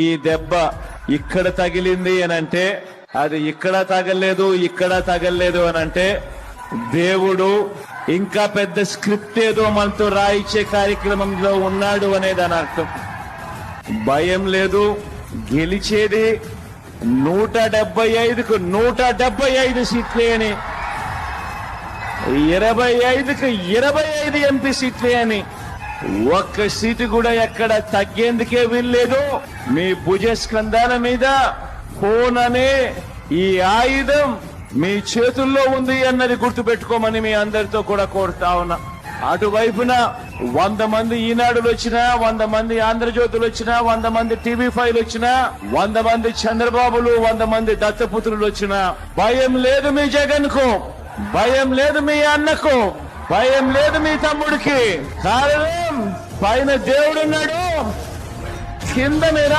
ఈ దెబ్బ ఇక్కడ తగిలింది అని అంటే అది ఇక్కడ తగలలేదు అని అంటే దేవుడు ఇంకా పెద్ద స్క్రిప్ట్ ఏదో మనతో రాయించే కార్యక్రమంలో ఉన్నాడు అనేది అని అర్థం. భయం లేదు, గెలిచేది 175కు 175 సీట్లే అని, 25కు 25 ఎంపీ సీట్లే అని, ఒక్క సీటు కూడా ఎక్కడ తగ్గేందుకే వీల్లేదు. మీ భుజస్కంధాల మీద ఫోన్ అనే ఈ ఆయుధం మీ చేతుల్లో ఉంది అన్నది గుర్తుపెట్టుకోమని మీ అందరితో కూడా కోరుతా ఉన్నా. అటువైపున 100 మంది ఈనాడులు వచ్చినా, 100 మంది ఆంధ్రజ్యోతులు వచ్చినా, 100 మంది టీవీ5లు వచ్చినా, 100 మంది చంద్రబాబులు, 100 మంది దత్తపుత్రులు వచ్చినా భయం లేదు మీ జగన్ కు, భయం లేదు మీ అన్నకు, భయం లేదు మీ తమ్ముడికి. కారణం పైన దేవుడున్నాడు, కింద మీరా